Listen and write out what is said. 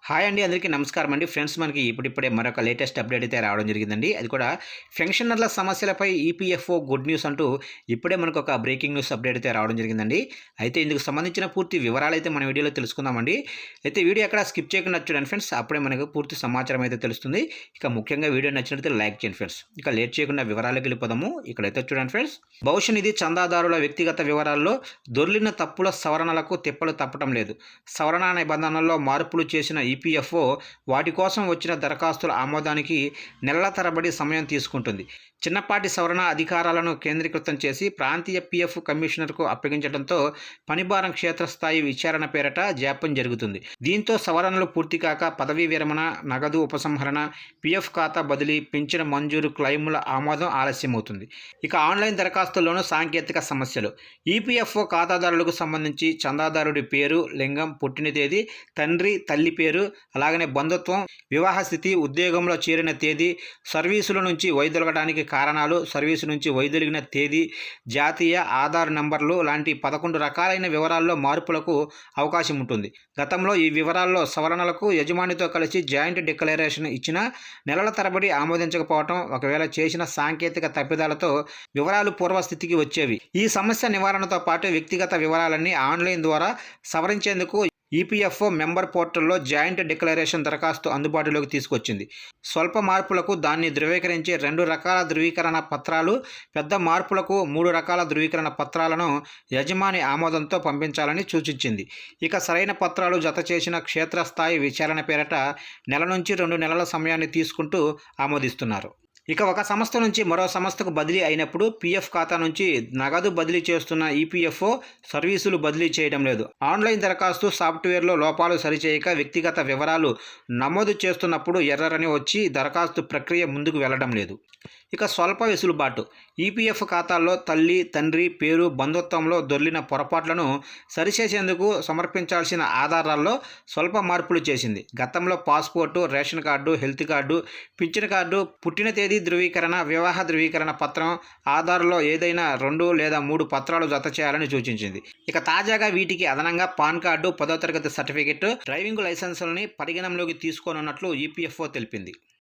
Hi అండి. అందరికీ నమస్కారం అండి. ఫ్రెండ్స్, మనకి ఇప్పుడిప్పుడే మరొక లేటెస్ట్ అప్డేట్ అయితే రావడం జరిగిందండి. అది కూడా పెన్షనర్ల సమస్యలపై ఈపీఎఫ్ఓ గుడ్ న్యూస్ అంటూ ఇప్పుడే మనకు ఒక బ్రేకింగ్ న్యూస్ అప్డేట్ అయితే రావడం జరిగిందండి. అయితే ఇందుకు సంబంధించిన పూర్తి వివరాలైతే మన వీడియోలో తెలుసుకుందామండి. అయితే వీడియో ఎక్కడ స్కిప్ చేయకుండా చూడండి ఫ్రెండ్స్. అప్పుడే మనకు పూర్తి సమాచారం అయితే తెలుస్తుంది. ఇక ముఖ్యంగా వీడియో నచ్చినట్లయితే లైక్ చేయండి ఫ్రెండ్స్. ఇక లేట్ చేయకుండా వివరాలకు వెళ్ళిపోదాము. ఇక్కడైతే చూడండి ఫ్రెండ్స్. భవిష్య నిధి చందాదారుల వ్యక్తిగత వివరాల్లో దొర్లిన తప్పుల సవరణలకు తిప్పలు తప్పటం లేదు. సవరణ నిబంధనల్లో మార్పులు చేసిన ఈపీఎఫ్ఓ వాటి కోసం వచ్చిన దరఖాస్తుల ఆమోదానికి నెలల తరబడి సమయం తీసుకుంటుంది. చిన్నపాటి సవరణ అధికారాలను కేంద్రీకృతం చేసి ప్రాంతీయ పీఎఫ్ కమిషనర్కు అప్పగించడంతో పనిభారం క్షేత్రస్థాయి విచారణ పేరట జాప్యం జరుగుతుంది. దీంతో సవరణలు పూర్తి కాక పదవీ విరమణ, నగదు ఉపసంహరణ, పీఎఫ్ ఖాతా బదిలీ, పింఛను మంజూరు, క్లెయిముల ఆమోదం ఆలస్యమవుతుంది. ఇక ఆన్లైన్ దరఖాస్తుల్లోనూ సాంకేతిక సమస్యలు. ఈపీఎఫ్ఓ ఖాతాదారులకు సంబంధించి చందాదారుడి పేరు, లింగం, పుట్టిన తేదీ, తండ్రి తల్లి పేరు, అలాగనే బంధుత్వం, వివాహ స్థితి, ఉద్యోగంలో చేరిన తేదీ, సర్వీసుల నుంచి వైదొలగడానికి కారణాలు, సర్వీసు నుంచి వైదొలిగిన తేదీ, జాతీయ ఆధార్ నంబర్లు లాంటి 11 రకాలైన వివరాల్లో మార్పులకు అవకాశం ఉంటుంది. గతంలో ఈ వివరాల్లో సవరణలకు యజమానితో కలిసి జాయింట్ డిక్లరేషన్ ఇచ్చినా నెలల తరబడి ఆమోదించకపోవటం, ఒకవేళ చేసిన సాంకేతిక తప్పిదాలతో వివరాలు పూర్వస్థితికి వచ్చేవి. ఈ సమస్య నివారణతో పాటు వ్యక్తిగత వివరాలన్నీ ఆన్లైన్ ద్వారా సవరించేందుకు ఈపీఎఫ్ఓ మెంబర్ పోర్టల్లో జాయింట్ డిక్లరేషన్ దరఖాస్తు అందుబాటులోకి తీసుకొచ్చింది. స్వల్ప మార్పులకు దాన్ని ధృవీకరించే 2 రకాల ధృవీకరణ పత్రాలు, పెద్ద మార్పులకు 3 రకాల ధృవీకరణ పత్రాలను యజమాని ఆమోదంతో పంపించాలని సూచించింది. ఇక సరైన పత్రాలు జత చేసిన క్షేత్రస్థాయి విచారణ పేరట నెల నుంచి 2 నెలల సమయాన్ని తీసుకుంటూ ఆమోదిస్తున్నారు. ఇక ఒక సంస్థ నుంచి మరో సంస్థకు బదిలీ అయినప్పుడు పీఎఫ్ ఖాతా నుంచి నగదు బదిలీ చేస్తున్న ఈపీఎఫ్ఓ సర్వీసులు బదిలీ చేయడం లేదు. ఆన్లైన్ దరఖాస్తు సాఫ్ట్వేర్లో లోపాలు సరిచేయక వ్యక్తిగత వివరాలు నమోదు చేస్తున్నప్పుడు ఎర్రర్ అని వచ్చి దరఖాస్తు ప్రక్రియ ముందుకు వెళ్లడం లేదు. ఇక స్వల్ప వెసులుబాటు. ఈపీఎఫ్ ఖాతాల్లో తల్లి, తండ్రి పేరు, బంధుత్వంలో దొర్లిన పొరపాట్లను సరిచేసేందుకు సమర్పించాల్సిన ఆధారాల్లో స్వల్ప మార్పులు చేసింది. గతంలో passport, ration card, health card, pension card, పుట్టిన తేదీ ధృవీకరణ, వివాహ ధృవీకరణ పత్రం, ఆధార్లో ఏదైనా 2 లేదా 3 పత్రాలు జత చేయాలని సూచించింది. ఇక తాజాగా వీటికి అదనంగా పాన్ కార్డు, 10వ తరగతి సర్టిఫికెట్, డ్రైవింగ్ లైసెన్సులని పరిగణనలోకి తీసుకోనున్నట్లు ఈపీఎఫ్ఓ తెలిపింది.